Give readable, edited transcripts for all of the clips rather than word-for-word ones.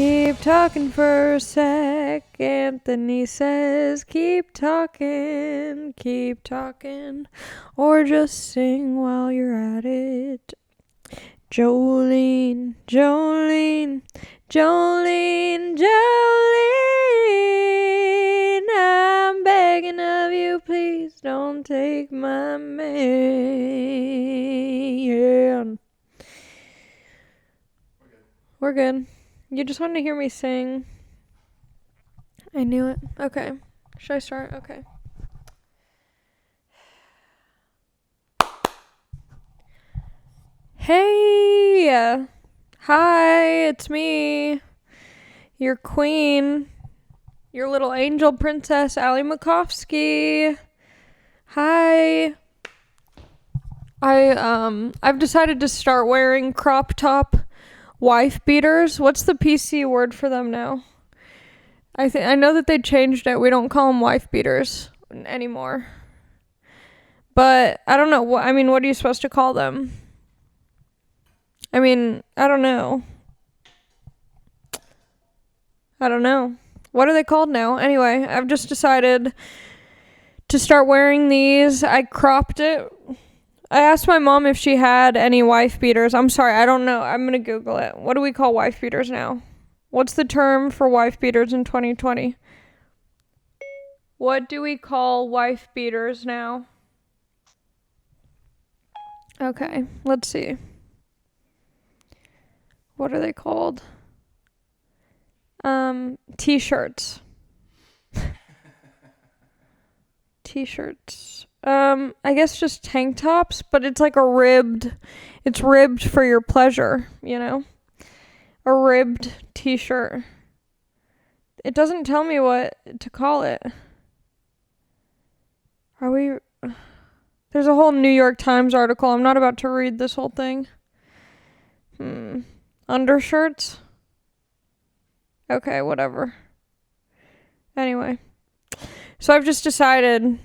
Keep talking for a sec. Anthony says, keep talking, or just sing while you're at it. Jolene, Jolene, Jolene, Jolene, I'm begging of you, please don't take my man. We're good. You just wanted to hear me sing. I knew it. Okay. Should I start? Okay. Hey! Hi, it's me. Your queen. Your little angel princess, Allie Makovsky. Hi. I've decided to start wearing crop top wife beaters. What's the PC word for them now? I know that they changed it. We don't call them wife beaters anymore. But I don't know. What are you supposed to call them? I don't know. What are they called now? Anyway, I've just decided to start wearing these. I cropped it. I asked my mom if she had any wife beaters. I'm sorry, I don't know. I'm going to Google it. What do we call wife beaters now? What's the term for wife beaters in 2020? What do we call wife beaters now? Okay, let's see. What are they called? T-shirts. T-shirts. I guess just tank tops, but it's like it's ribbed for your pleasure, you know? A ribbed t-shirt. It doesn't tell me what to call it. There's a whole New York Times article. I'm not about to read this whole thing. Undershirts? Okay, whatever. Anyway. So I've just decided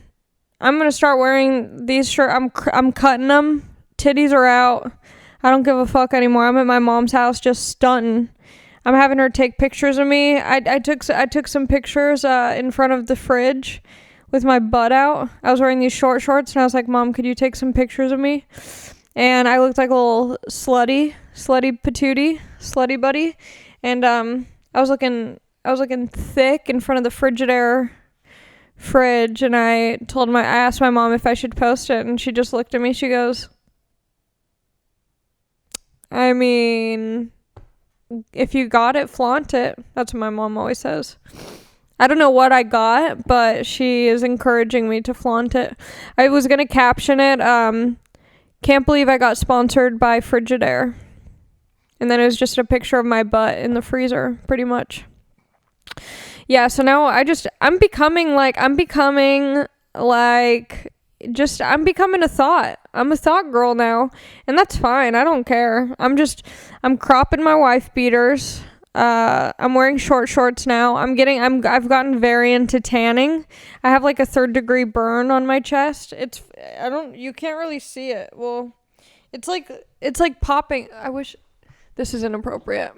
I'm going to start wearing these shirts. I'm cutting them. Titties are out. I don't give a fuck anymore. I'm at my mom's house just stunting. I'm having her take pictures of me. I took some pictures in front of the fridge with my butt out. I was wearing these short shorts and I was like, Mom, could you take some pictures of me? And I looked like a little slutty patootie, slutty buddy. And I was looking thick in front of the Frigidaire fridge, and I asked my mom if I should post it, and she just looked at me. She goes, if you got it, flaunt it. That's what my mom always says. I don't know what I got, but she is encouraging me to flaunt it. I was gonna caption it, can't believe I got sponsored by Frigidaire. And then it was just a picture of my butt in the freezer, pretty much. Yeah, so now I'm becoming a thought. I'm a thought girl now, and that's fine. I don't care. I'm cropping my wife beaters. I'm wearing short shorts now. I've gotten very into tanning. I have like a 3rd-degree burn on my chest. You can't really see it. Well, it's like popping. I wish this is inappropriate.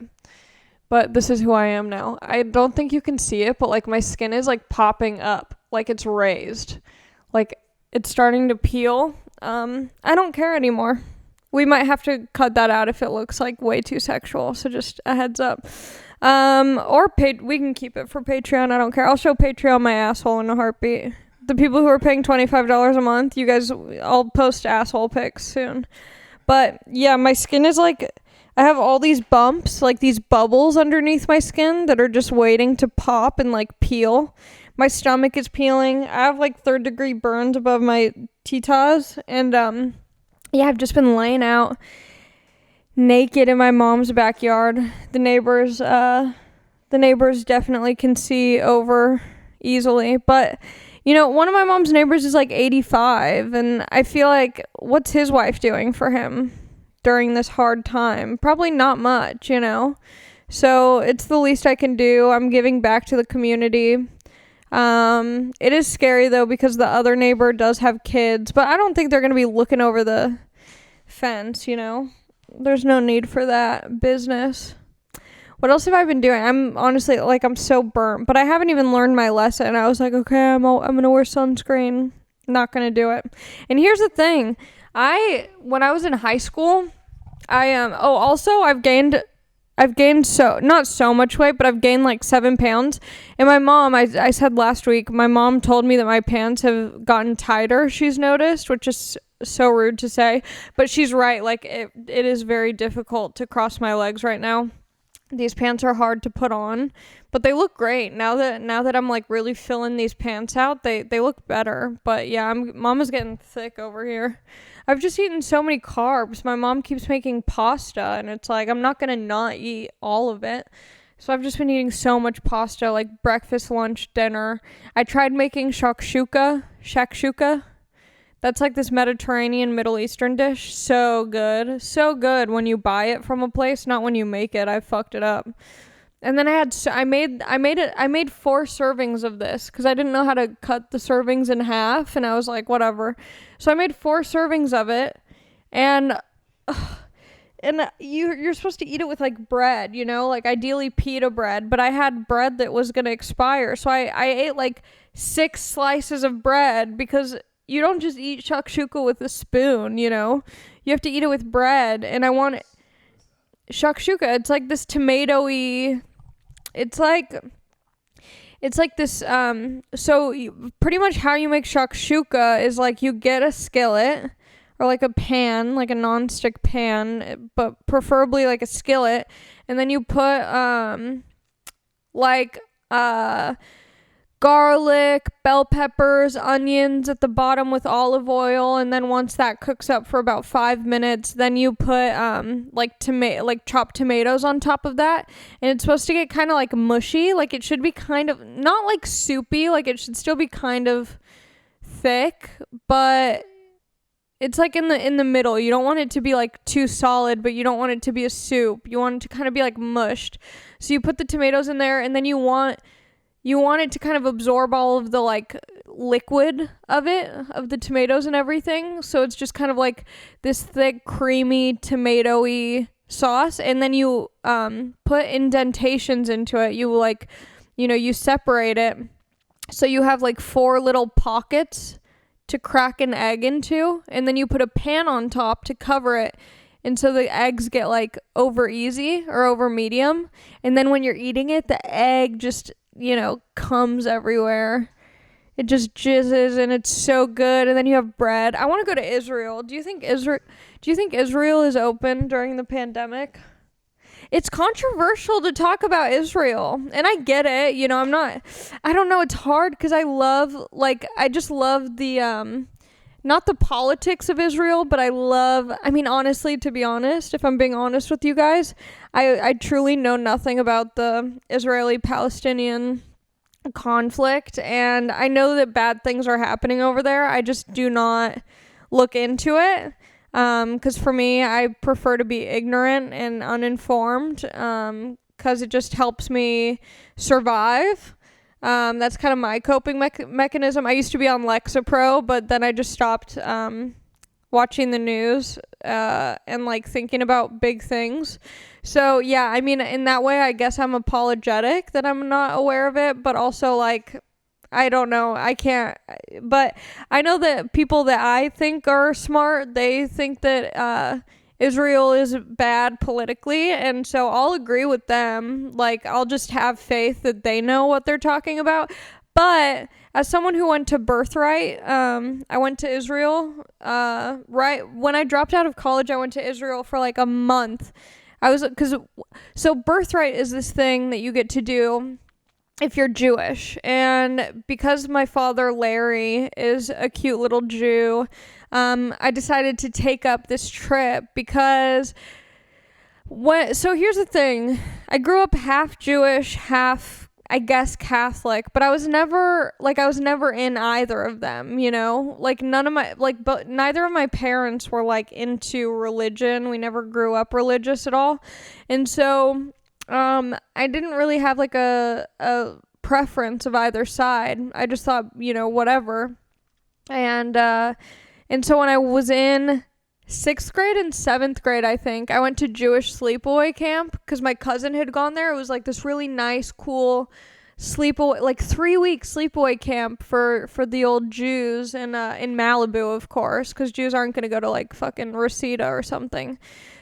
But this is who I am now. I don't think you can see it, but like my skin is like popping up, like it's raised, like it's starting to peel. I don't care anymore. We might have to cut that out if it looks like way too sexual. So just a heads up. We can keep it for Patreon. I don't care. I'll show Patreon my asshole in a heartbeat. The people who are paying $25 a month, you guys, I'll post asshole pics soon. But yeah, my skin is like, I have all these bumps, like these bubbles underneath my skin that are just waiting to pop and like peel. My stomach is peeling. I have like 3rd-degree burns above my titas. And I've just been laying out naked in my mom's backyard. The neighbors definitely can see over easily. But, you know, one of my mom's neighbors is like 85. And I feel like, what's his wife doing for him during this hard time? Probably not much, you know? So it's the least I can do. I'm giving back to the community. It is scary though, because the other neighbor does have kids, but I don't think they're going to be looking over the fence, you know? There's no need for that business. What else have I been doing? I'm honestly, like, I'm so burnt, but I haven't even learned my lesson. I was like, okay, I'm going to wear sunscreen. Not going to do it. And here's the thing. When I was in high school, also I've gained not so much weight, but I've gained like 7 pounds. And my mom, I said last week, my mom told me that my pants have gotten tighter, she's noticed, which is so rude to say, but she's right. Like it is very difficult to cross my legs right now. These pants are hard to put on, but they look great now that I'm like really filling these pants out. They look better. But yeah, Mama's getting thick over here. I've just eaten so many carbs. My mom keeps making pasta, and it's like I'm not gonna not eat all of it. So I've just been eating so much pasta, like breakfast, lunch, dinner. I tried making shakshuka. That's like this Mediterranean Middle Eastern dish. So good. So good when you buy it from a place, not when you make it. I fucked it up. And then I made 4 servings of this because I didn't know how to cut the servings in half, and I was like, whatever. So I made 4 servings of it, and you're supposed to eat it with like bread, you know, like ideally pita bread, but I had bread that was gonna expire, so I ate like 6 slices of bread because you don't just eat shakshuka with a spoon, you know? You have to eat it with bread. And I want shakshuka. It's like this tomatoey. It's like this. Pretty much how you make shakshuka is like you get a skillet or like a pan, like a non-stick pan, but preferably like a skillet, and then you put garlic, bell peppers, onions at the bottom with olive oil, and then once that cooks up for about 5 minutes, then you put chopped tomatoes on top of that, and it's supposed to get kind of like mushy. Like it should be kind of not like soupy, like it should still be kind of thick, but it's like in the middle. You don't want it to be like too solid, but you don't want it to be a soup. You want it to kind of be like mushed. So you put the tomatoes in there, and then you want it to kind of absorb all of the like liquid of the tomatoes and everything. So it's just kind of like this thick, creamy, tomatoey sauce. And then you put indentations into it. You separate it. So you have like 4 little pockets to crack an egg into. And then you put a pan on top to cover it. And so the eggs get like over easy or over medium. And then when you're eating it, the egg just comes everywhere. It just jizzes, and it's so good. And then you have bread. I want to go to Israel. Do you think Israel is open during the pandemic? It's controversial to talk about Israel, and I get it. I don't know. It's hard because I just love the not the politics of Israel, but honestly, to be honest, if I'm being honest with you guys, I truly know nothing about the Israeli-Palestinian conflict, and I know that bad things are happening over there. I just do not look into it, because for me, I prefer to be ignorant and uninformed, because it just helps me survive. That's kind of my coping mechanism. I used to be on Lexapro, but then I just stopped watching the news and like thinking about big things. So yeah, in that way, I guess I'm apologetic that I'm not aware of it, but also like, I don't know, I can't, but I know that people that I think are smart, they think that Israel is bad politically, and so I'll agree with them. Like, I'll just have faith that they know what they're talking about. But as someone who went to Birthright, I went to Israel, right when I dropped out of college. I went to Israel for like a month. So Birthright is this thing that you get to do if you're Jewish, and because my father Larry is a cute little Jew, I decided to take up this trip because so here's the thing. I grew up half Jewish, half, I guess, Catholic, but I was never in either of them, like but neither of my parents were like into religion. We never grew up religious at all. And so I didn't really have like a preference of either side. I just thought, whatever. And so when I was in 6th grade and 7th grade, I think, I went to Jewish sleepaway camp because my cousin had gone there. It was like this really nice, cool sleepaway, like 3-week sleepaway camp for the old Jews in Malibu, of course, because Jews aren't going to go to like fucking Reseda or something.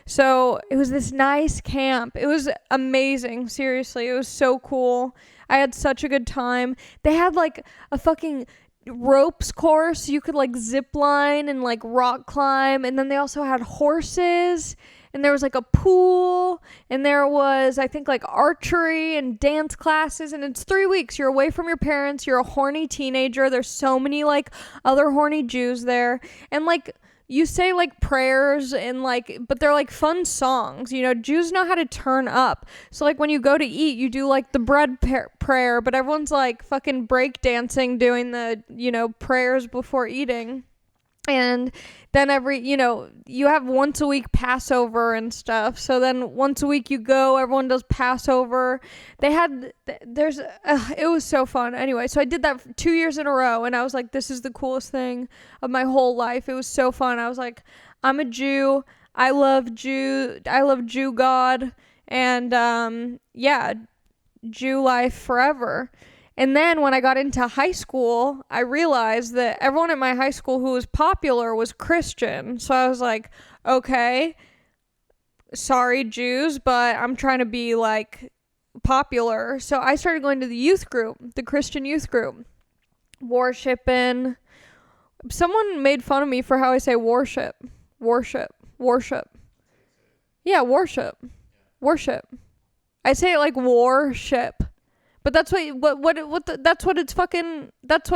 So it was this nice camp. It was amazing. Seriously, it was so cool. I had such a good time. They had like a fucking ropes course. You could like zip line and like rock climb. And then they also had horses. And there was like a pool. And there was, I think, like archery and dance classes. And it's 3 weeks. You're away from your parents. You're a horny teenager. There's so many like other horny Jews there. And like, you say like prayers and like, but they're like fun songs, you know. Jews know how to turn up. So like when you go to eat, you do like the bread prayer, but everyone's like fucking break dancing doing the, you know, prayers before eating. And then you have once a week Passover and stuff. So then once a week you go, everyone does Passover. It was so fun. Anyway, so I did that for 2 years in a row, and I was like, this is the coolest thing of my whole life. It was so fun. I was like, I'm a Jew. I love Jew God. And, Jew life forever. And then when I got into high school, I realized that everyone at my high school who was popular was Christian. So I was like, okay, sorry Jews, but I'm trying to be like popular. So I started going to the youth group, the Christian youth group, worshiping. Someone made fun of me for how I say worship. Yeah, worship. I say it like warship. But that's that's what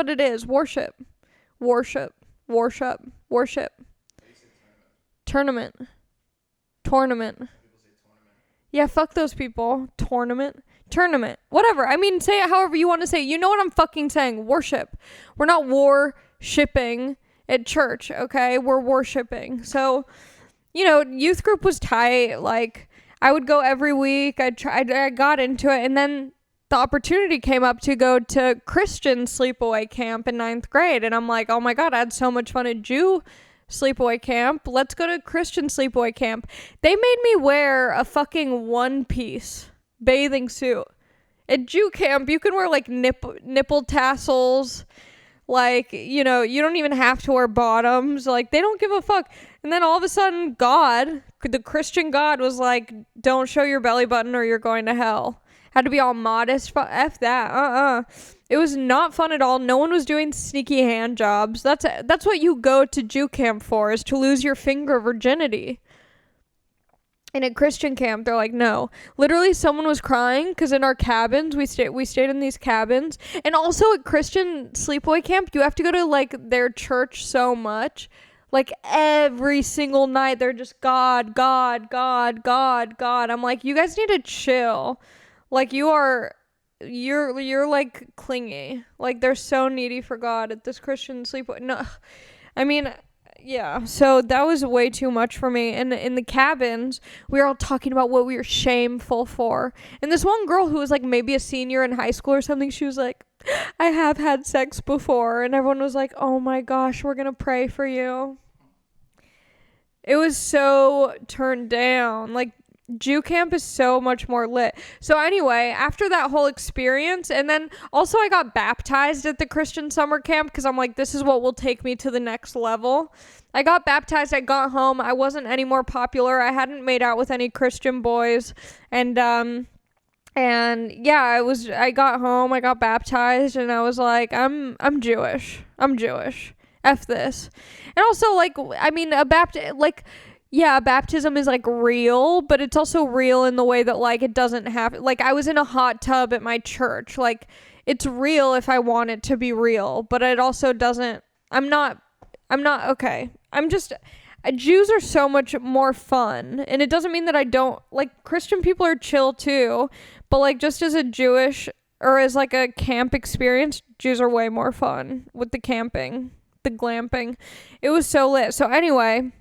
it is. Worship. Tournament. Yeah, fuck those people. Tournament. Whatever. I mean, say it however you want to say it. You know what I'm fucking saying. Worship. We're not worshipping at church, okay? We're worshiping. So, you know, youth group was tight. Like, I would go every week. I got into it, and then the opportunity came up to go to Christian sleepaway camp in 9th grade. And I'm like, oh my God, I had so much fun at Jew sleepaway camp. Let's go to Christian sleepaway camp. They made me wear a fucking one-piece bathing suit. At Jew camp, you can wear like nipple tassels. Like, you know, you don't even have to wear bottoms. Like, they don't give a fuck. And then all of a sudden, God, the Christian God, was like, don't show your belly button or you're going to hell. Had to be all modest. F that. It was not fun at all. No one was doing sneaky hand jobs. That's what you go to Jew camp for, is to lose your finger virginity. And at Christian camp, they're like, no. Literally, someone was crying because in our cabins, we stayed in these cabins. And also at Christian sleepaway camp, you have to go to like their church so much. Like every single night, they're just God. I'm like, you guys need to chill. Like you're like clingy. Like they're so needy for God at this Christian sleepaway. No, I mean, yeah. So that was way too much for me. And in the cabins, we were all talking about what we were shameful for. And this one girl who was like maybe a senior in high school or something, she was like, I have had sex before. And everyone was like, oh my gosh, we're going to pray for you. It was so turned down. Like, Jew camp is so much more lit. So anyway, after that whole experience, and then also I got baptized at the Christian summer camp because I'm like, this is what will take me to the next level. I got baptized. I got home. I wasn't any more popular. I hadn't made out with any Christian boys. And yeah, I got home. I got baptized, and I was like, I'm Jewish. F this. And also, like, I mean, baptism is like real, but it's also real in the way that like it doesn't have, like, I was in a hot tub at my church. Like, it's real if I want it to be real, but it also doesn't. I'm not okay. Jews are so much more fun, and it doesn't mean that I don't like Christian people are chill too, but like just as a Jewish or as like a camp experience, Jews are way more fun with the camping, the glamping. It was so lit. So anyway,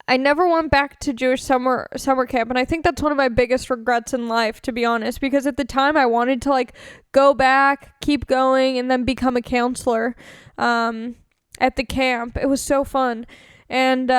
I never went back to Jewish summer camp, and I think that's one of my biggest regrets in life, to be honest, because at the time I wanted to like go back, keep going, and then become a counselor at the camp. It was so fun. And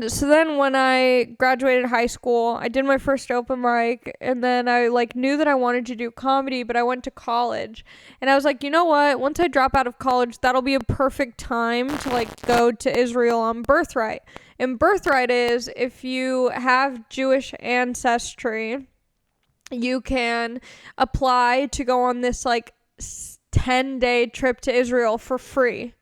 so then when I graduated high school, I did my first open mic, and then I like knew that I wanted to do comedy, but I went to college. And I was like, you know what? Once I drop out of college, that'll be a perfect time to like go to Israel on Birthright. And Birthright is if you have Jewish ancestry, you can apply to go on this like 10-day trip to Israel for free.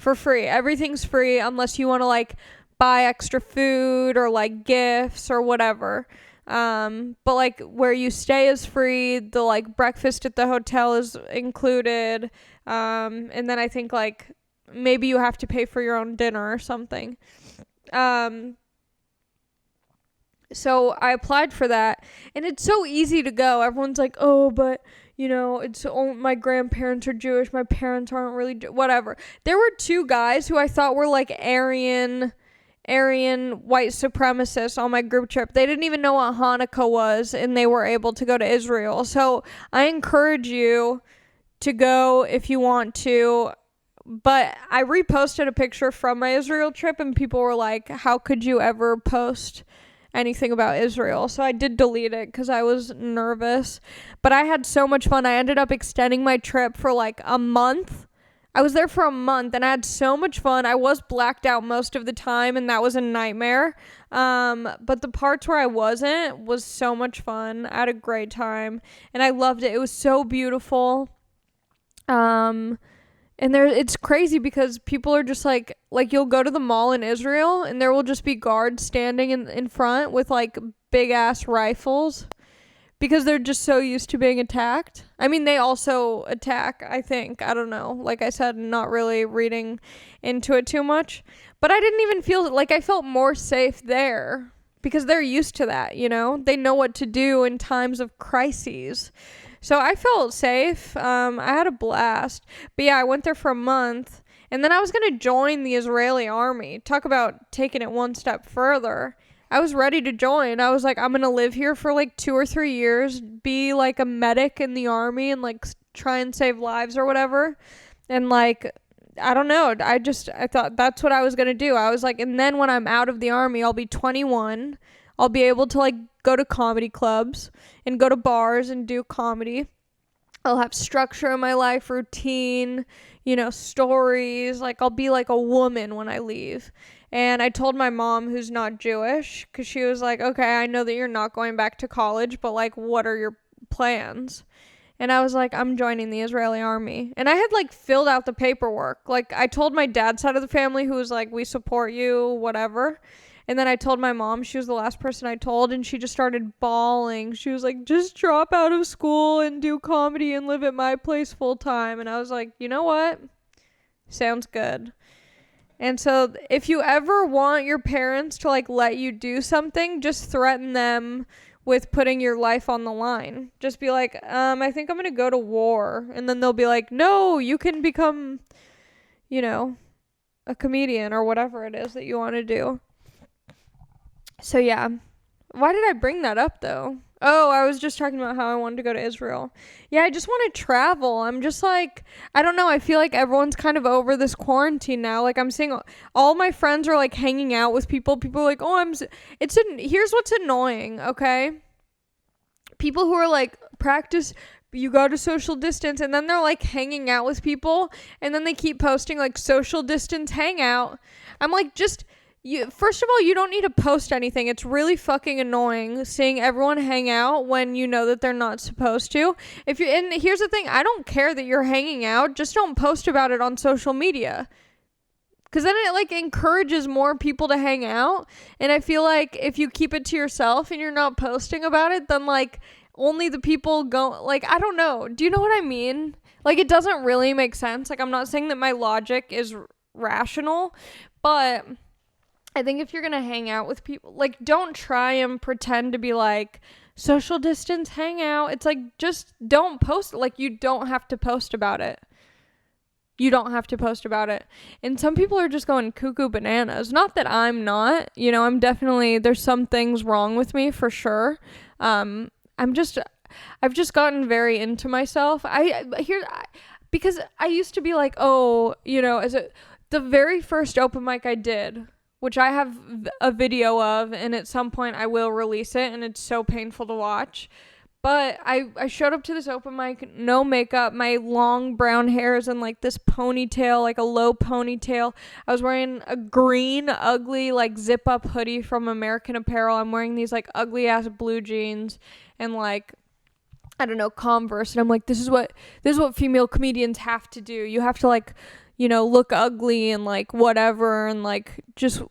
Everything's free unless you want to like buy extra food or like gifts or whatever. But like where you stay is free. The like breakfast at the hotel is included. And then I think like maybe you have to pay for your own dinner or something. So I applied for that, and it's so easy to go. Everyone's like, oh, but you know, my grandparents are Jewish, my parents aren't really whatever. There were 2 guys who I thought were like Aryan white supremacists on my group trip. They didn't even know what Hanukkah was, and they were able to go to Israel. So I encourage you to go if you want to. But I reposted a picture from my Israel trip, and people were like, how could you ever post anything about Israel? So I did delete it because I was nervous, but I had so much fun. I ended up extending my trip for like a month. I was there for a month, and I had so much fun. I was blacked out most of the time, and that was a nightmare. But the parts where I wasn't was so much fun. I had a great time, and I loved it. It was so beautiful. And it's crazy because people are just like you'll go to the mall in Israel and there will just be guards standing in front with like big ass rifles because they're just so used to being attacked. I mean, they also attack, I think. I don't know. Like I said, not really reading into it too much. But I didn't even feel like I felt more safe there because they're used to that, you know? They know what to do in times of crises. So I felt safe. I had a blast. But yeah, I went there for a month. And then I was going to join the Israeli army. Talk about taking it one step further. I was ready to join. I was like, I'm going to live here for like 2 or 3 years. Be like a medic in the army and like try and save lives or whatever. And like, I don't know. I thought that's what I was going to do. I was like, and then when I'm out of the army, I'll be 21. I'll be able to like go to comedy clubs and go to bars and do comedy. I'll have structure in my life, routine, you know, stories. Like I'll be like a woman when I leave. And I told my mom, who's not Jewish, because she was like, okay, I know that you're not going back to college, but like, what are your plans? And I was like, I'm joining the Israeli army. And I had like filled out the paperwork. Like I told my dad's side of the family, who was like, we support you, whatever. And then I told my mom. She was the last person I told, and she just started bawling. She was like, just drop out of school and do comedy and live at my place full time. And I was like, you know what? Sounds good. And so if you ever want your parents to like let you do something, just threaten them with putting your life on the line. Just be like, I think I'm going to go to war. And then they'll be like, no, you can become, you know, a comedian or whatever it is that you want to do. So yeah, why did I bring that up though? Oh, I was just talking about how I wanted to go to Israel. Yeah, I just want to travel. I'm just like, I don't know. I feel like everyone's kind of over this quarantine now. Like I'm seeing all my friends are like hanging out with people. People are like, oh, here's what's annoying. Okay. People who are like, you got to social distance, and then they're like hanging out with people, and then they keep posting like social distance hangout. I'm like, first of all, you don't need to post anything. It's really fucking annoying seeing everyone hang out when you know that they're not supposed to. And here's the thing, I don't care that you're hanging out, just don't post about it on social media. Because then it like encourages more people to hang out. And I feel like if you keep it to yourself and you're not posting about it, then like only the people go, like, I don't know. Do you know what I mean? Like, it doesn't really make sense. Like, I'm not saying that my logic is rational, but I think if you're going to hang out with people, like, don't try and pretend to be like social distance hangout. It's like, just don't post. Like, you don't have to post about it. You don't have to post about it. And some people are just going cuckoo bananas. Not that I'm not, you know, there's some things wrong with me for sure. I've just gotten very into myself. Because I used to be like, oh, you know, The very first open mic I did, which I have a video of, and at some point I will release it, and it's so painful to watch. But I showed up to this open mic, no makeup, my long brown hairs and like this ponytail, like a low ponytail. I was wearing a green, ugly, like zip up hoodie from American Apparel. I'm wearing these like ugly ass blue jeans and like, I don't know, Converse. And I'm like, this is what female comedians have to do. You have to like, you know, look ugly and like whatever and like just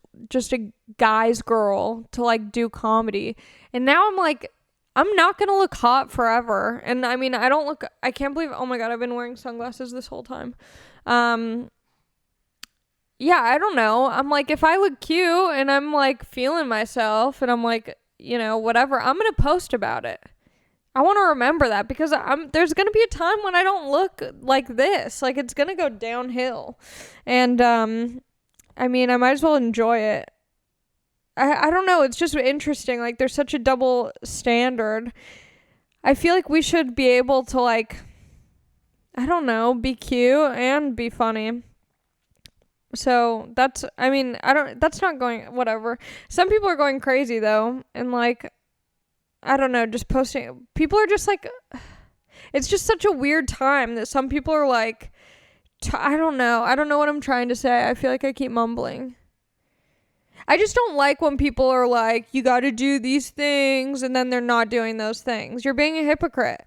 a guy's girl to like do comedy. And now I'm like, I'm not going to look hot forever. And I mean, I can't believe, oh my God, I've been wearing sunglasses this whole time. Yeah, I don't know. I'm like, if I look cute and I'm like feeling myself and I'm like, you know, whatever, I'm going to post about it. I want to remember that because there's going to be a time when I don't look like this. Like it's going to go downhill. And, I mean, I might as well enjoy it. I don't know. It's just interesting. Like, there's such a double standard. I feel like we should be able to, like, I don't know, be cute and be funny. So that's not going, whatever. Some people are going crazy, though. And, like, I don't know, just posting. People are just, like, it's just such a weird time that some people are, like, I don't know. I don't know what I'm trying to say. I feel like I keep mumbling. I just don't like when people are like, you got to do these things, and then they're not doing those things. You're being a hypocrite.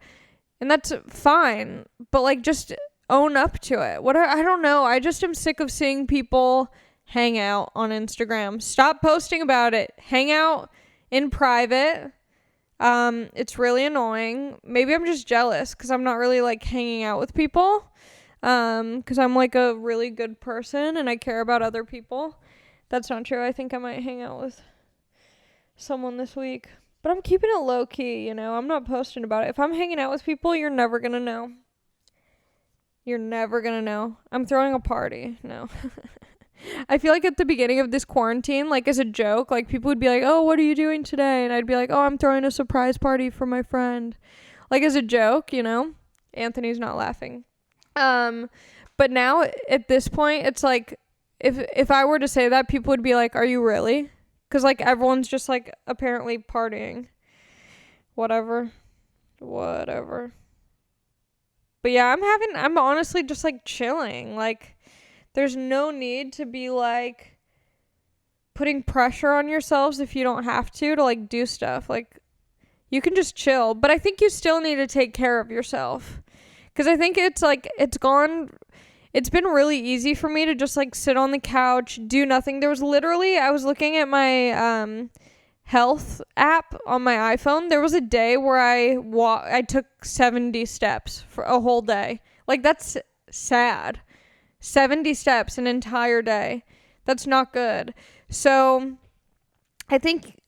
And that's fine. But, like, just own up to it. I don't know. I just am sick of seeing people hang out on Instagram. Stop posting about it. Hang out in private. It's really annoying. Maybe I'm just jealous because I'm not really, like, hanging out with people. Because I'm, like, a really good person and I care about other people. That's not true. I think I might hang out with someone this week. But I'm keeping it low key, you know. I'm not posting about it. If I'm hanging out with people, you're never going to know. You're never going to know. I'm throwing a party. No. I feel like at the beginning of this quarantine, like as a joke, like people would be like, oh, what are you doing today? And I'd be like, oh, I'm throwing a surprise party for my friend. Like as a joke, you know. Anthony's not laughing. But now at this point, it's like, if I were to say that, people would be like, are you really? Because, like, everyone's just, like, apparently partying. Whatever. But, yeah, I'm honestly just, like, chilling. Like, there's no need to be, like, putting pressure on yourselves if you don't have to, like, do stuff. Like, you can just chill. But I think you still need to take care of yourself. Because I think it's, like, it's been really easy for me to just, like, sit on the couch, do nothing. There was literally, I was looking at my health app on my iPhone. There was a day where I took 70 steps for a whole day. Like, that's sad. 70 steps an entire day. That's not good. So, I think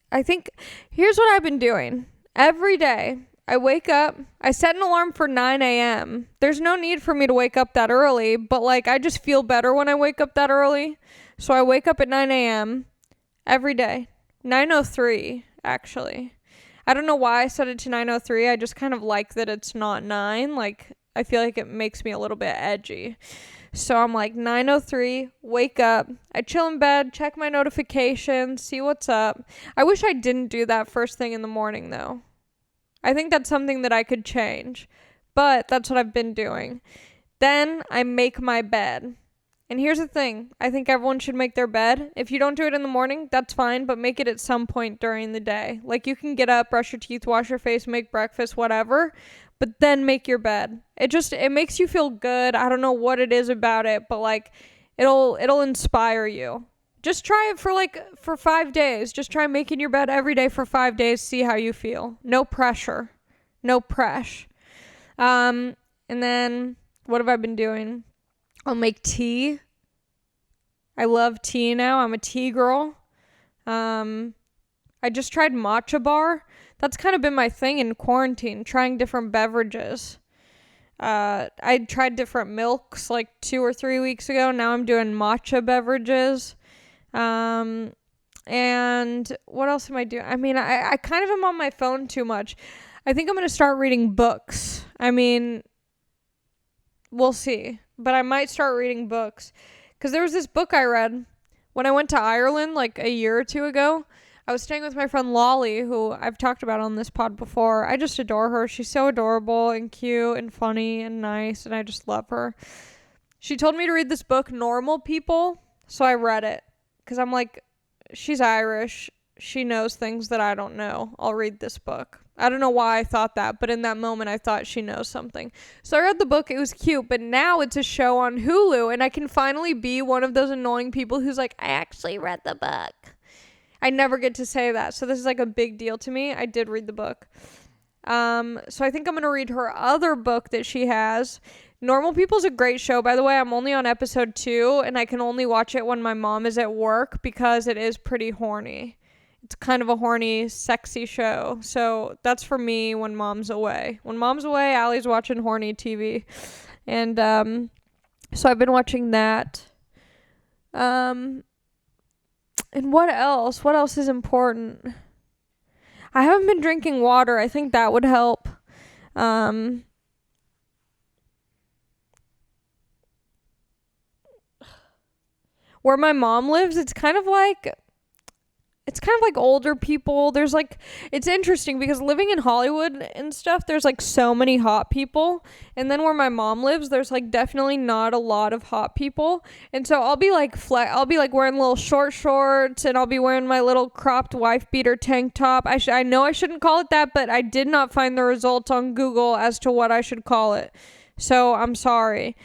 here's what I've been doing. Every day, I wake up, I set an alarm for 9 a.m. There's no need for me to wake up that early, but like I just feel better when I wake up that early. So I wake up at 9 a.m. every day. 9:03, actually. I don't know why I set it to 9:03. I just kind of like that it's not 9. Like I feel like it makes me a little bit edgy. So I'm like 9:03, wake up. I chill in bed, check my notifications, see what's up. I wish I didn't do that first thing in the morning though. I think that's something that I could change, but that's what I've been doing. Then I make my bed. And here's the thing. I think everyone should make their bed. If you don't do it in the morning, that's fine, but make it at some point during the day. Like you can get up, brush your teeth, wash your face, make breakfast, whatever, but then make your bed. It makes you feel good. I don't know what it is about it, but like it'll inspire you. Just try it for 5 days. Just try making your bed every day for 5 days. See how you feel. No pressure. No press. And then what have I been doing? I'll make tea. I love tea now. I'm a tea girl. I just tried matcha bar. That's kind of been my thing in quarantine, trying different beverages. I tried different milks like 2 or 3 weeks ago. Now I'm doing matcha beverages. And what else am I doing? I mean, I kind of am on my phone too much. I think I'm going to start reading books. I mean, we'll see. But I might start reading books Because there was this book I read when I went to Ireland like a year or two ago. I was staying with my friend Lolly, who I've talked about on this pod before. I just adore her. She's so adorable and cute and funny and nice, and I just love her. She told me to read this book, Normal People, so I read it. Because I'm like, she's Irish. She knows things that I don't know. I'll read this book. I don't know why I thought that, but in that moment I thought she knows something. So I read the book. It was cute, but now it's a show on Hulu, and I can finally be one of those annoying people who's like, I actually read the book. I never get to say that, so this is like a big deal to me. I did read the book. So I think I'm going to read her other book that she has. Normal People's a great show. By the way, I'm only on episode 2, and I can only watch it when my mom is at work because it is pretty horny. It's kind of a horny, sexy show. So that's for me when mom's away. When mom's away, Allie's watching horny TV. And so I've been watching that. And what else? What else is important? I haven't been drinking water. I think that would help. Where my mom lives, it's kind of like older people. There's like, it's interesting because living in Hollywood and stuff, there's like so many hot people. And then where my mom lives, there's like definitely not a lot of hot people. And so I'll be like wearing little short shorts, and I'll be wearing my little cropped wife beater tank top. I know I shouldn't call it that, but I did not find the results on Google as to what I should call it. So I'm sorry.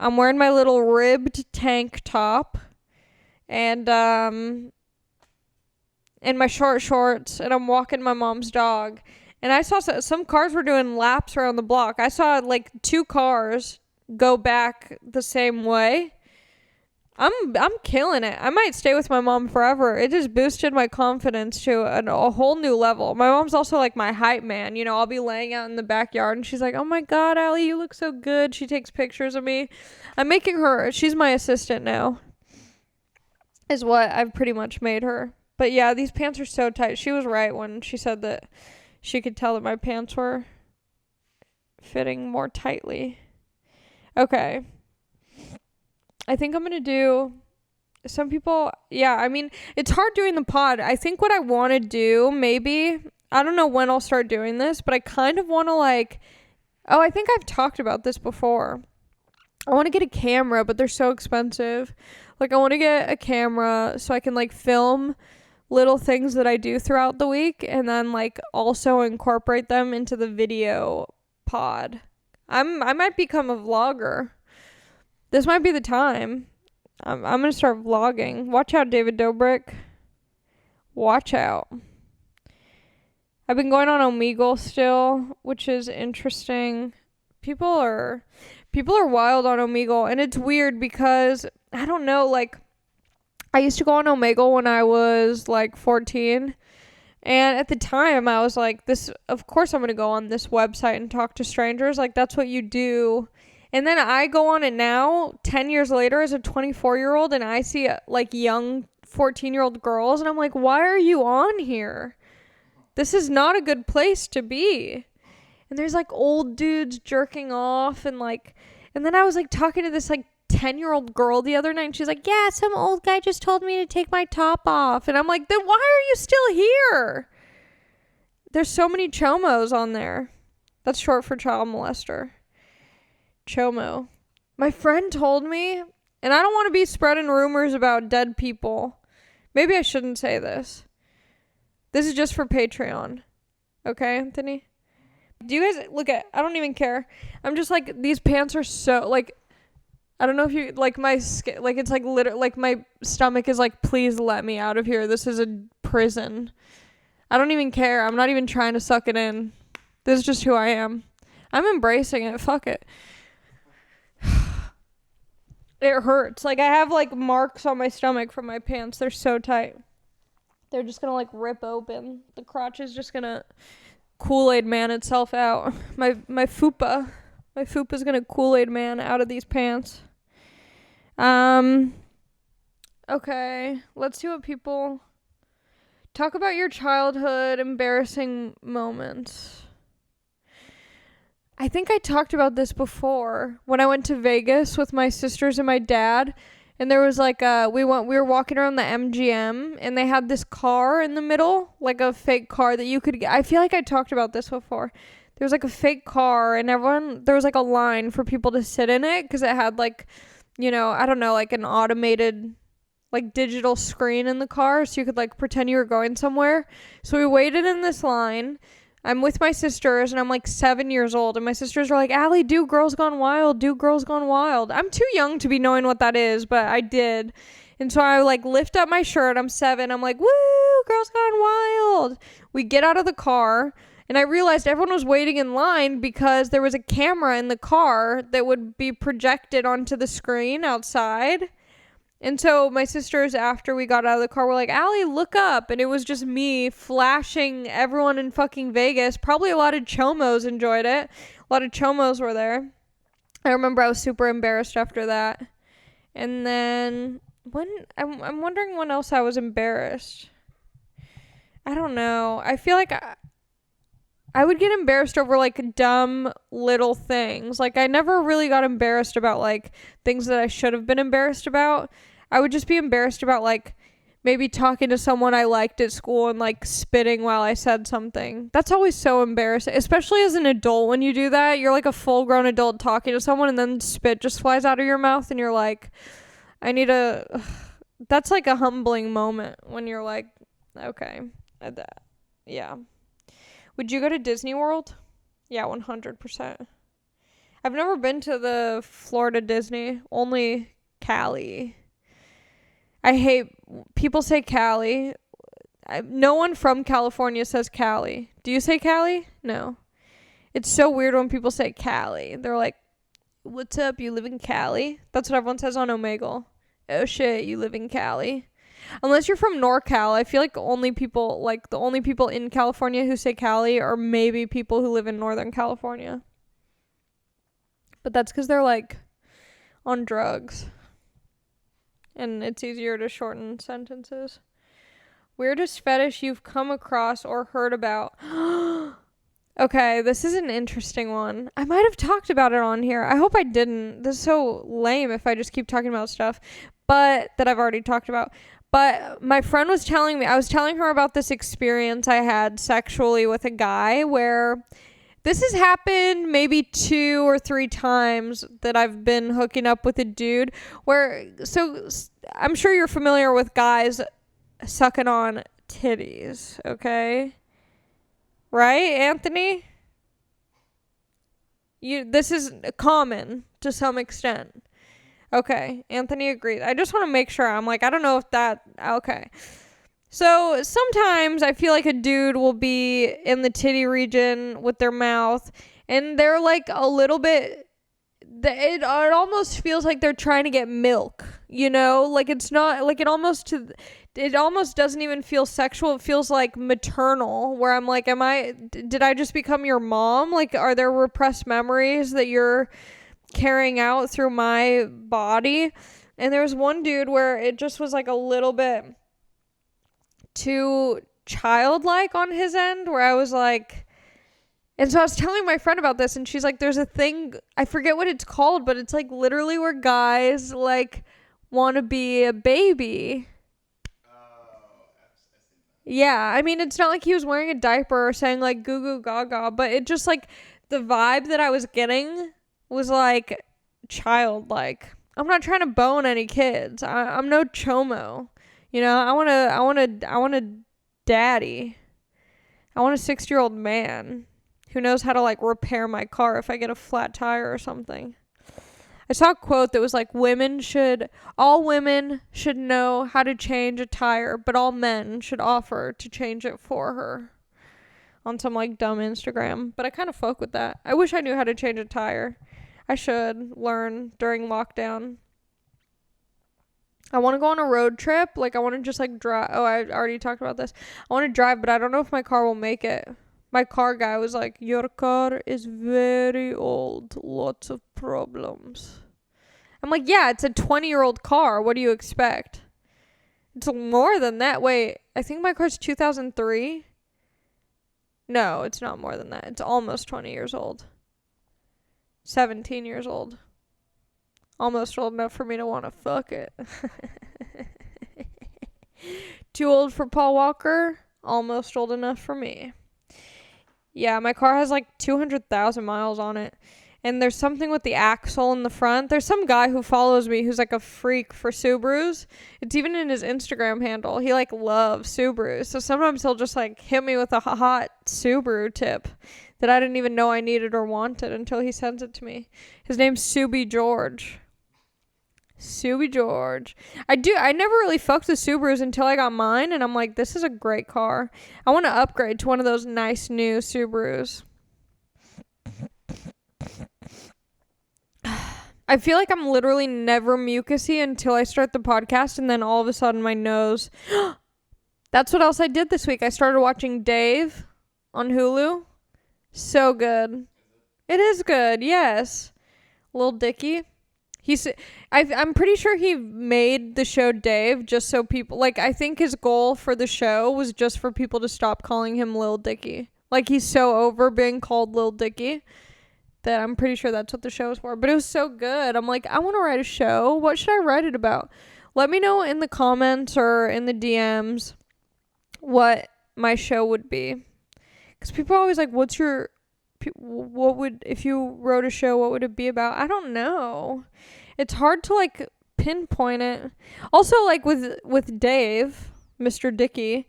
I'm wearing my little ribbed tank top and my short shorts, and I'm walking my mom's dog. And I saw some cars were doing laps around the block. I saw like 2 cars go back the same way. I'm killing it. I might stay with my mom forever. It just boosted my confidence to a whole new level. My mom's also like my hype man. You know, I'll be laying out in the backyard and she's like, oh my God, Allie, you look so good. She takes pictures of me. I'm making her, she's my assistant now, is what I've pretty much made her. But yeah, these pants are so tight. She was right when she said that she could tell that my pants were fitting more tightly. Okay. I think I'm going to do some people. Yeah, I mean, it's hard doing the pod. I think what I want to do, maybe, I don't know when I'll start doing this, but I kind of want to I think I've talked about this before. I want to get a camera, but they're so expensive. Like, I want to get a camera so I can film little things that I do throughout the week, and then also incorporate them into the video pod. I might become a vlogger. This might be the time. I'm gonna start vlogging. Watch out, David Dobrik. Watch out. I've been going on Omegle still, which is interesting. People are wild on Omegle, and it's weird because I don't know, I used to go on Omegle when I was 14, and at the time I was like, this, of course I'm going to go on this website and talk to strangers, that's what you do. And then I go on it now 10 years later as a 24-year-old, and I see young 14-year-old girls, and I'm like, why are you on here? This is not a good place to be. And there's old dudes jerking off, and then I was talking to this 10-year-old girl the other night, and she's like, yeah, some old guy just told me to take my top off. And I'm like, then why are you still here? There's so many chomos on there. That's short for child molester. Chomo. My friend told me, and I don't want to be spreading rumors about dead people. Maybe I shouldn't say this. This is just for Patreon. Okay, Anthony? Do you guys look at, I don't even care. I'm just these pants are so I don't know if you my skin, it's literally my stomach is please let me out of here. This is a prison. I don't even care. I'm not even trying to suck it in. This is just who I am. I'm embracing it. Fuck it. It hurts. I have marks on my stomach from my pants. They're so tight. They're just gonna rip open. The crotch is just gonna Kool-Aid man itself out. My fupa. My fupa's gonna Kool-Aid man out of these pants. Okay, let's see what people talk about. Your childhood embarrassing moments. I think I talked about this before when I went to Vegas with my sisters and my dad, And there was like we were walking around the MGM, and they had this car in the middle, like a fake car that you could get. I feel like I talked about this before. There was like a fake car, and there was like a line for people to sit in it because it had like, I don't know, like an automated like digital screen in the car, so you could like pretend you were going somewhere. So we waited in this line. I'm with my sisters, and I'm like 7 years old, and my sisters were like, Allie, do Girls Gone Wild, do Girls Gone Wild. I'm too young to be knowing what that is, but I did. And so I like lift up my shirt. I'm 7. I'm like, woo, Girls Gone Wild. We get out of the car, and I realized everyone was waiting in line because there was a camera in the car that would be projected onto the screen outside. And so my sisters, after we got out of the car, were like, Allie, look up. And it was just me flashing everyone in fucking Vegas. Probably a lot of chomos enjoyed it. A lot of chomos were there. I remember I was super embarrassed after that. And then I'm wondering when else I was embarrassed. I don't know. I feel like I would get embarrassed over like dumb little things. Like I never really got embarrassed about like things that I should have been embarrassed about. I would just be embarrassed about like maybe talking to someone I liked at school and like spitting while I said something. That's always so embarrassing, especially as an adult. When you do that, you're like a full grown adult talking to someone and then spit just flies out of your mouth and you're like, that's like a humbling moment when you're like, okay, yeah. Would you go to Disney World? Yeah, 100%. I've never been to the Florida Disney, only Cali. I hate, people say Cali. No one from California says Cali. Do you say Cali? No. It's so weird when people say Cali. They're like, what's up, you live in Cali? That's what everyone says on Omegle. Oh shit, you live in Cali. Unless you're from NorCal, I feel like the only people in California who say Cali are maybe people who live in Northern California. But that's because they're like on drugs. And it's easier to shorten sentences. Weirdest fetish you've come across or heard about. Okay, this is an interesting one. I might have talked about it on here. I hope I didn't. This is so lame if I just keep talking about stuff that I've already talked about. But my friend was telling me, I was telling her about this experience I had sexually with a guy where this has happened maybe 2 or 3 times that I've been hooking up with a dude so I'm sure you're familiar with guys sucking on titties, okay? Right, Anthony? This is common to some extent. Okay, Anthony agrees. I just want to make sure. I'm like, I don't know if that... Okay. So sometimes I feel like a dude will be in the titty region with their mouth, and they're like a little bit... It almost feels like they're trying to get milk, Like it's not... Like it almost doesn't even feel sexual. It feels like maternal, where I'm like, did I just become your mom? Like, are there repressed memories that you're carrying out through my body? And there was one dude where it just was like a little bit too childlike on his end, where I was like, and so I was telling my friend about this, and she's like, there's a thing, I forget what it's called, but it's like literally where guys like want to be a baby. Yeah, I mean, it's not like he was wearing a diaper or saying like goo goo gaga, but it just like the vibe that I was getting was like childlike. I'm not trying to bone any kids. I'm no chomo. I want a daddy. I want a 6-year-old man who knows how to like repair my car if I get a flat tire or something. I saw a quote that was like, all women should know how to change a tire, but all men should offer to change it for her. On some like dumb Instagram. But I kind of fuck with that. I wish I knew how to change a tire. I should learn during lockdown. I want to go on a road trip. Like, I want to just like drive. Oh, I already talked about this. I want to drive, but I don't know if my car will make it. My car guy was like, your car is very old. Lots of problems. I'm like, yeah, it's a 20-year-old car. What do you expect? It's more than that. Wait, I think my car's 2003. No, it's not more than that. It's almost 20 years old. 17 years old. Almost old enough for me to want to fuck it. Too old for Paul Walker. Almost old enough for me. Yeah, my car has like 200,000 miles on it. And there's something with the axle in the front. There's some guy who follows me who's like a freak for Subarus. It's even in his Instagram handle. He like loves Subarus. So sometimes he'll just like hit me with a hot Subaru tip that I didn't even know I needed or wanted until he sends it to me. His name's Subi George. Subi George. I never really fucked with Subarus until I got mine, and I'm like, this is a great car. I want to upgrade to one of those nice new Subarus. I feel like I'm literally never mucusy until I start the podcast, and then all of a sudden my nose. That's what else I did this week. I started watching Dave on Hulu. So good. It is good, yes. Lil Dicky. I'm pretty sure he made the show Dave just so people, like, I think his goal for the show was just for people to stop calling him Lil Dicky. Like, he's so over being called Lil Dicky that I'm pretty sure that's what the show is for. But it was so good. I'm like, I want to write a show. What should I write it about? Let me know in the comments or in the DMs what my show would be. Because people are always like, what would, if you wrote a show, what would it be about? I don't know. It's hard to like pinpoint it. Also, like with Dave, Mr. Dicky,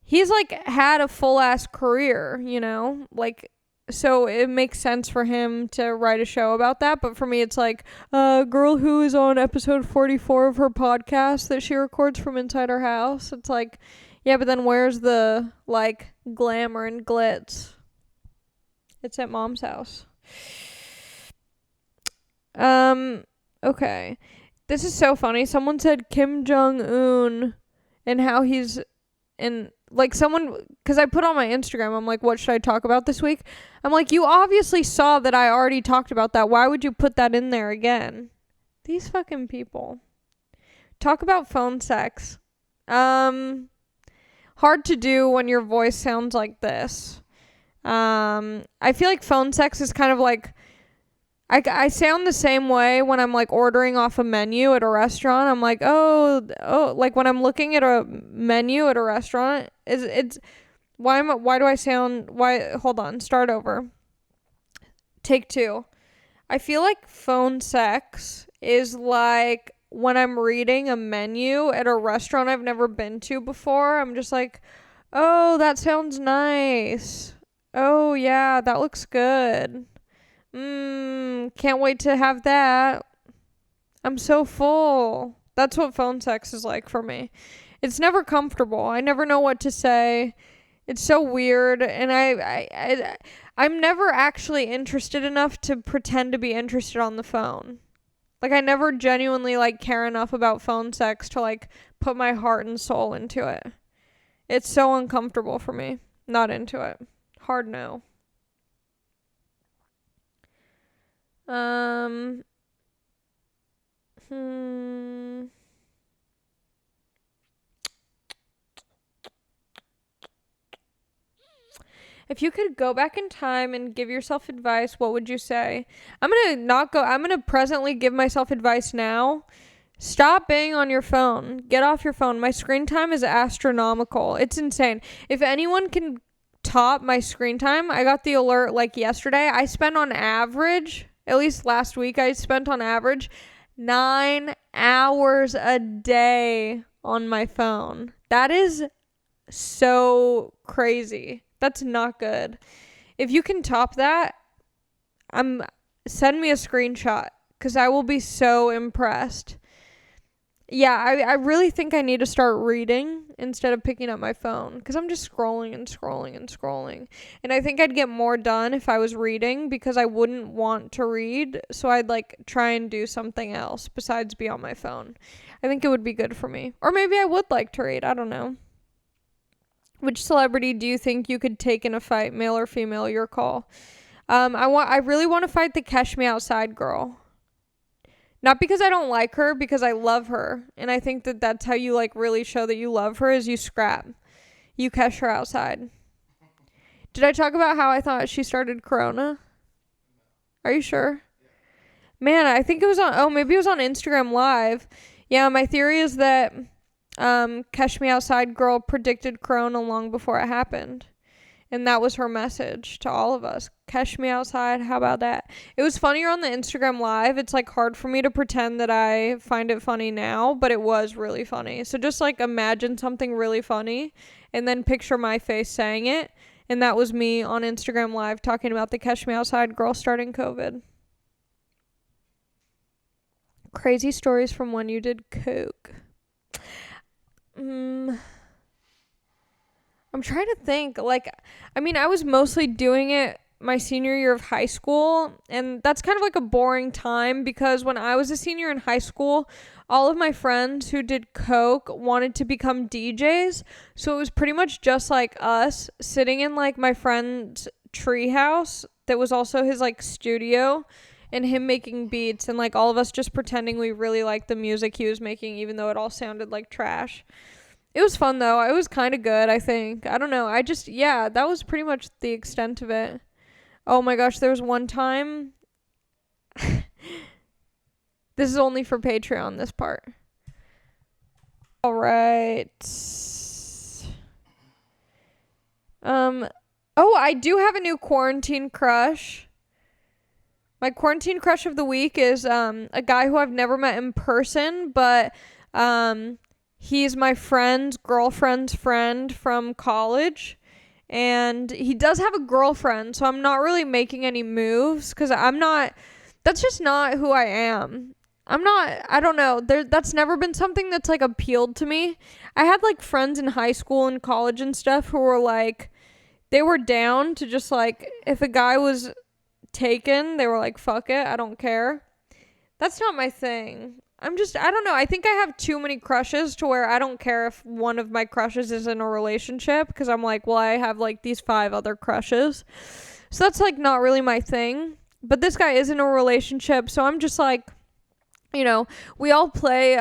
he's like had a full ass career, you know, like, so it makes sense for him to write a show about that. But for me, it's like a girl who is on episode 44 of her podcast that she records from inside her house. It's like, yeah, but then where's the like glamour and glitz? It's at mom's house. Okay. This is so funny. Someone said Kim Jong-un and how he's in, like, someone, because I put on my Instagram, I'm like, what should I talk about this week? I'm like, you obviously saw that I already talked about that. Why would you put that in there again? These fucking people. Talk about phone sex. Hard to do when your voice sounds like this. I feel like phone sex is kind of like, I sound the same way when I'm like ordering off a menu at a restaurant. I'm like, oh, like when I'm looking at a menu at a restaurant, hold on, start over. Take two. I feel like phone sex is like when I'm reading a menu at a restaurant I've never been to before. I'm just like, oh, that sounds nice. Oh, yeah, that looks good. Can't wait to have that. I'm so full. That's what phone sex is like for me. It's never comfortable. I never know what to say. It's so weird, and I'm never actually interested enough to pretend to be interested on the phone. Like, I never genuinely, like, care enough about phone sex to, like, put my heart and soul into it. It's so uncomfortable for me. Not into it. Hard no. If you could go back in time and give yourself advice, what would you say? I'm gonna presently give myself advice now. Stop being on your phone. Get off your phone. My screen time is astronomical. It's insane. If anyone can top my screen time, I got the alert like yesterday. I spent on average, at least last week, I spent on average 9 hours a day on my phone. That is so crazy. That's not good. If you can top that, send me a screenshot because I will be so impressed. Yeah, I really think I need to start reading instead of picking up my phone because I'm just scrolling and scrolling and scrolling. And I think I'd get more done if I was reading because I wouldn't want to read. So I'd like try and do something else besides be on my phone. I think it would be good for me. Or maybe I would like to read. I don't know. Which celebrity do you think you could take in a fight, male or female? Your call. I really want to fight the Catch Me Outside girl. Not because I don't like her, because I love her. And I think that that's how you like really show that you love her is you scrap. You catch her outside. Did I talk about how I thought she started Corona? Are you sure? Man, I think it was maybe it was on Instagram Live. Yeah, my theory is that Catch Me Outside girl predicted Corona long before it happened. And that was her message to all of us. Catch me outside. How about that? It was funnier on the Instagram Live. It's like hard for me to pretend that I find it funny now, but it was really funny. So just like imagine something really funny and then picture my face saying it. And that was me on Instagram Live talking about the Catch Me Outside girl starting COVID. Crazy stories from when you did coke. I'm trying to think. Like, I mean, I was mostly doing it my senior year of high school, and that's kind of like a boring time because when I was a senior in high school, all of my friends who did coke wanted to become DJs, so it was pretty much just like us sitting in like my friend's treehouse that was also his like studio, and him making beats, and like all of us just pretending we really liked the music he was making even though it all sounded like trash. It was fun though. It was kind of good, I think. I don't know. That was pretty much the extent of it. Oh my gosh, there was one time. This is only for Patreon, this part. All right. Oh, I do have a new quarantine crush. My quarantine crush of the week is a guy who I've never met in person, but he's my friend's girlfriend's friend from college, and he does have a girlfriend, so I'm not really making any moves because that's just not who I am. I don't know. That's never been something that's like appealed to me. I had like friends in high school and college and stuff who were like, they were down to just like, if a guy was taken, they were like, fuck it, I don't care. That's not my thing. I don't know. I think I have too many crushes to where I don't care if one of my crushes is in a relationship because I'm like, well, I have like these 5 other crushes. So that's like not really my thing. But this guy is in a relationship, so I'm just like, you know, we all play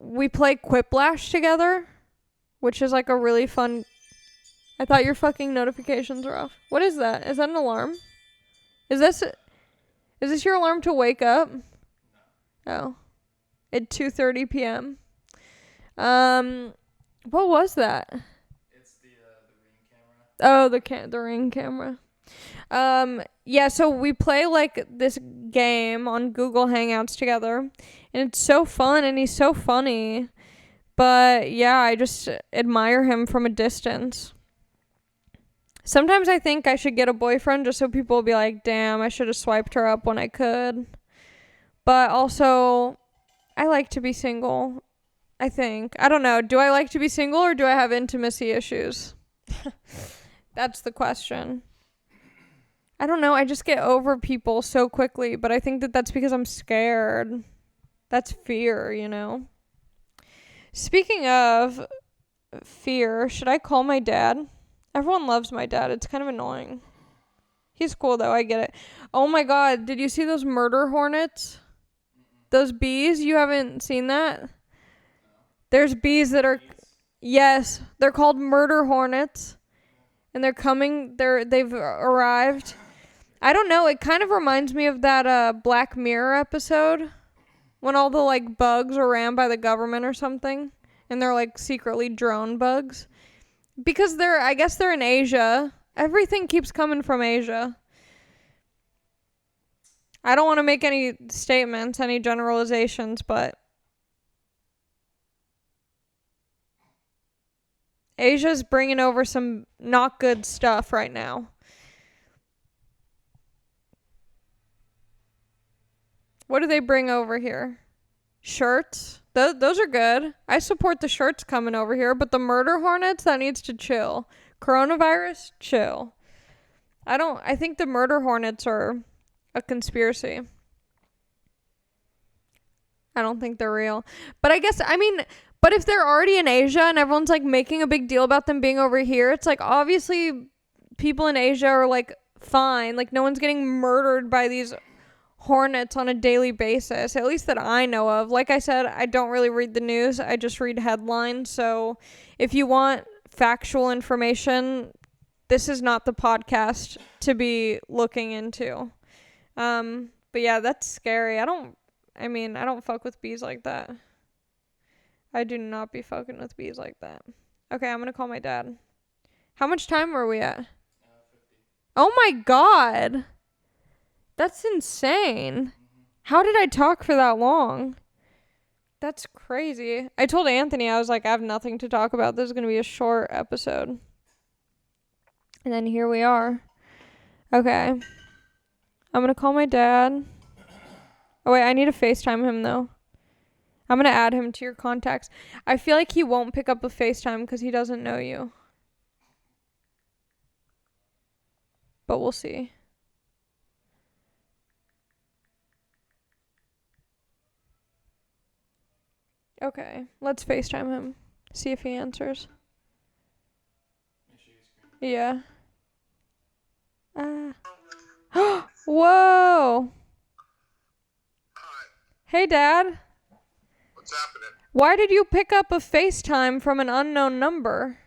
Quiplash together, which is like a really fun. I thought your fucking notifications were off. What is that? Is that an alarm? Is this your alarm to wake up? Oh. At 2:30 p.m. What was that? It's the Ring camera. Oh, the Ring camera. Yeah, so we play like this game on Google Hangouts together, and it's so fun, and he's so funny. But yeah, I just admire him from a distance. Sometimes I think I should get a boyfriend just so people will be like, damn, I should have swiped her up when I could. But also, I like to be single, I think. I don't know. Do I like to be single or do I have intimacy issues? That's the question. I don't know. I just get over people so quickly, but I think that that's because I'm scared. That's fear, you know? Speaking of fear, should I call my dad? Everyone loves my dad. It's kind of annoying. He's cool, though. I get it. Oh, my God. Did you see those murder hornets? Those bees? You haven't seen that? There's bees that are... Yes. They're called murder hornets. And they're coming. They've arrived. I don't know. It kind of reminds me of that Black Mirror episode. When all the, like, bugs are ran by the government or something. And they're, like, secretly drone bugs. Because I guess they're in Asia. Everything keeps coming from Asia. I don't want to make any statements, any generalizations, but Asia's bringing over some not good stuff right now. What do they bring over here? Shirts? Those are good. I support the shirts coming over here, but the murder hornets, that needs to chill. Coronavirus, chill. I think the murder hornets are a conspiracy. I don't think they're real. But but if they're already in Asia and everyone's like making a big deal about them being over here, it's like obviously people in Asia are like fine. Like no one's getting murdered by these hornets on a daily basis, at least that I know of. Like I said, I don't really read the news. I just read headlines. So if you want factual information, this is not the podcast to be looking into. But yeah, that's scary. I don't fuck with bees like that. I do not be fucking with bees like that. Okay, I'm gonna call my dad. How much time are we at? 50. Oh my god. That's insane. How did I talk for that long? That's crazy. I told Anthony, I was like, I have nothing to talk about. This is gonna be a short episode. And then here we are. Okay. I'm gonna call my dad. Oh wait, I need to FaceTime him though. I'm gonna add him to your contacts. I feel like he won't pick up a FaceTime because he doesn't know you. But we'll see. Okay, let's FaceTime him. See if he answers. Yeah. Whoa. Hi. Hey, Dad. What's happening? Why did you pick up a FaceTime from an unknown number?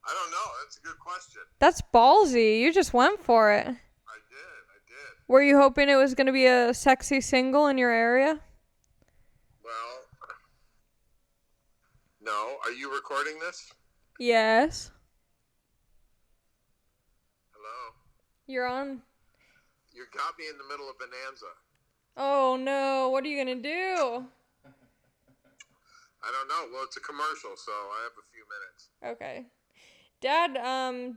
I don't know. That's a good question. That's ballsy. You just went for it. I did. Were you hoping it was going to be a sexy single in your area? Well, no. Are you recording this? Yes. Hello? You're on. You got me in the middle of Bonanza. Oh, no. What are you going to do? I don't know. Well, it's a commercial, so I have a few minutes. Okay. Dad,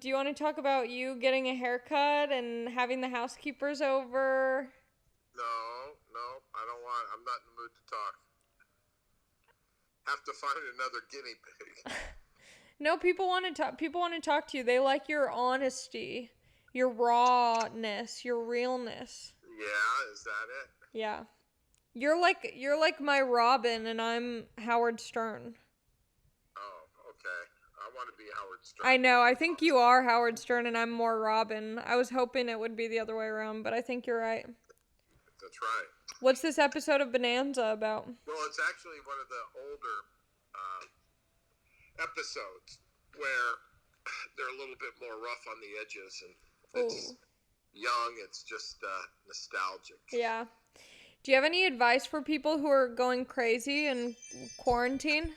do you want to talk about you getting a haircut and having the housekeepers over? No, I don't want. I'm not in the mood to talk. Have to find another guinea pig. No, people want to talk. People want to talk to you. They like your honesty, your rawness, your realness. Yeah, is that it? Yeah. You're like my Robin and I'm Howard Stern. Oh, okay. I want to be Howard Stern. I know. I think you are Howard Stern and I'm more Robin. I was hoping it would be the other way around, but I think you're right. That's right. What's this episode of Bonanza about? Well, it's actually one of the older episodes where they're a little bit more rough on the edges, and it's young. It's just nostalgic. Yeah. Do you have any advice for people who are going crazy in quarantine?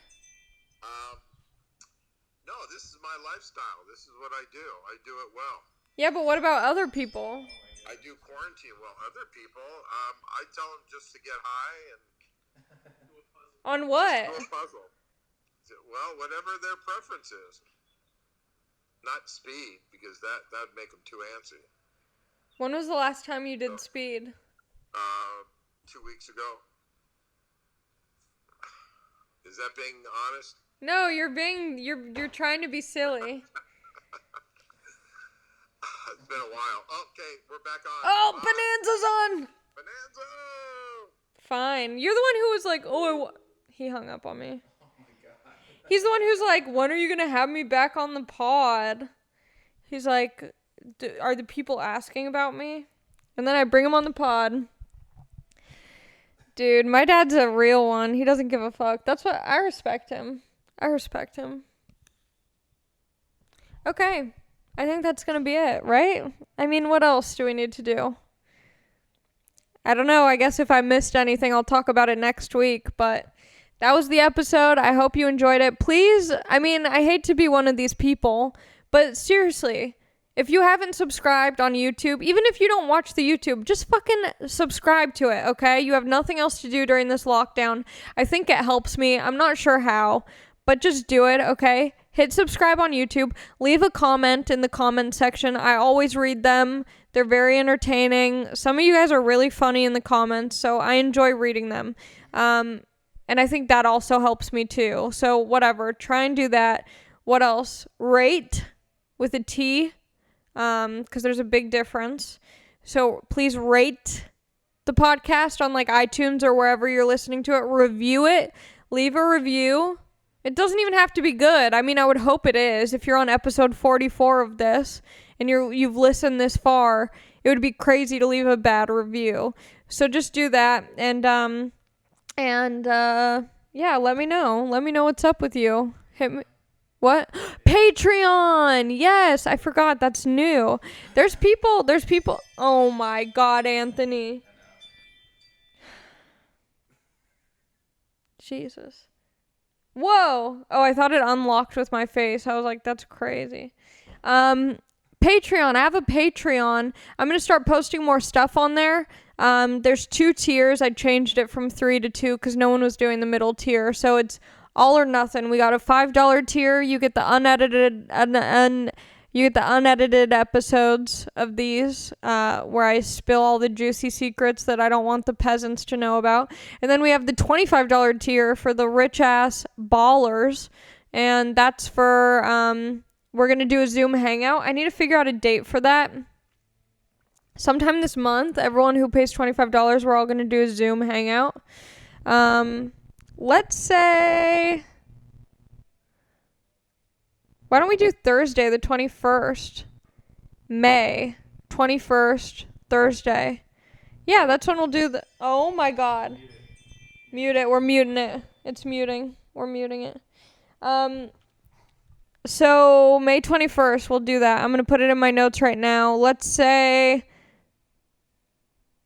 No, this is my lifestyle. This is what I do. I do it well. Yeah, but what about other people? I do quarantine well. Other people, I tell them just to get high and On what? do a puzzle. Well, whatever their preference is. Not speed, because that'd make them too antsy. When was the last time you did speed? 2 weeks ago. Is that being honest? No, you're trying to be silly. It's been a while. Okay, we're back on. Oh, Bye. Bonanza's on. Bonanza! Fine. You're the one who was like, he hung up on me. Oh my God. He's the one who's like, when are you going to have me back on the pod? He's like, are the people asking about me? And then I bring him on the pod. Dude, my dad's a real one. He doesn't give a fuck. That's what I respect him. Okay. I think that's going to be it, right? I mean, what else do we need to do? I don't know. I guess if I missed anything, I'll talk about it next week. But that was the episode. I hope you enjoyed it. Please, I mean, I hate to be one of these people, but seriously, if you haven't subscribed on YouTube, even if you don't watch the YouTube, just fucking subscribe to it, okay? You have nothing else to do during this lockdown. I think it helps me. I'm not sure how, but just do it, okay? Hit subscribe on YouTube. Leave a comment in the comment section. I always read them. They're very entertaining. Some of you guys are really funny in the comments, so I enjoy reading them. And I think that also helps me too. So whatever, try and do that. What else? Rate with a T, because there's a big difference. So please rate the podcast on like iTunes or wherever you're listening to it. Review it. Leave a review. It doesn't even have to be good. I mean, I would hope it is. If you're on episode 44 of this and you've listened this far, it would be crazy to leave a bad review. So just do that. And yeah, let me know. Let me know what's up with you. Hit me. What? Patreon. Yes, I forgot. That's new. There's people. Oh my God, Anthony. Jesus. Whoa. Oh, I thought it unlocked with my face. I was like, that's crazy. Patreon. I have a Patreon. I'm going to start posting more stuff on there. There's 2 tiers. I changed it from 3 to 2 because no one was doing the middle tier. So it's all or nothing. We got a $5 tier. You get the unedited episodes of these where I spill all the juicy secrets that I don't want the peasants to know about. And then we have the $25 tier for the rich ass ballers. And that's for, we're going to do a Zoom hangout. I need to figure out a date for that. Sometime this month, everyone who pays $25, we're all going to do a Zoom hangout. Let's say, why don't we do Thursday, the 21st? May 21st, Thursday. Yeah, that's when we'll do the, oh my God. Mute it. We're muting it. It's muting. We're muting it. So May 21st, we'll do that. I'm going to put it in my notes right now. Let's say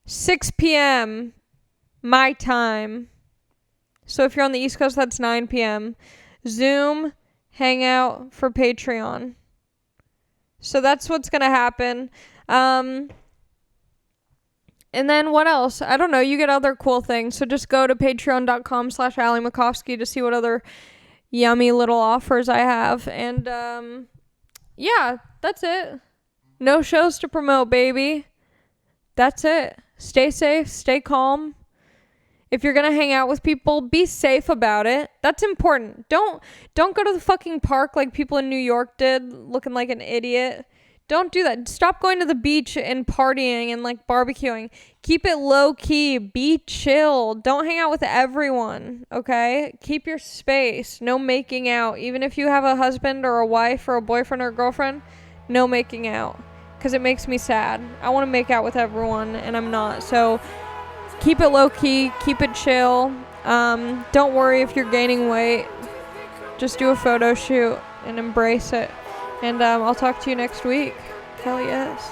6 p.m. my time. So if you're on the East Coast, that's 9 p.m. Zoom hangout for Patreon. So that's what's going to happen. And then what else? I don't know. You get other cool things. So just go to patreon.com/AllieMakovsky to see what other yummy little offers I have. And yeah, that's it. No shows to promote, baby. That's it. Stay safe. Stay calm. If you're going to hang out with people, be safe about it. That's important. Don't go to the fucking park like people in New York did, looking like an idiot. Don't do that. Stop going to the beach and partying and like barbecuing. Keep it low key. Be chill. Don't hang out with everyone, okay? Keep your space. No making out. Even if you have a husband or a wife or a boyfriend or a girlfriend, no making out. Because it makes me sad. I want to make out with everyone and I'm not. So keep it low key, keep it chill. Don't worry if you're gaining weight. Just do a photo shoot and embrace it. And I'll talk to you next week. Hell yes.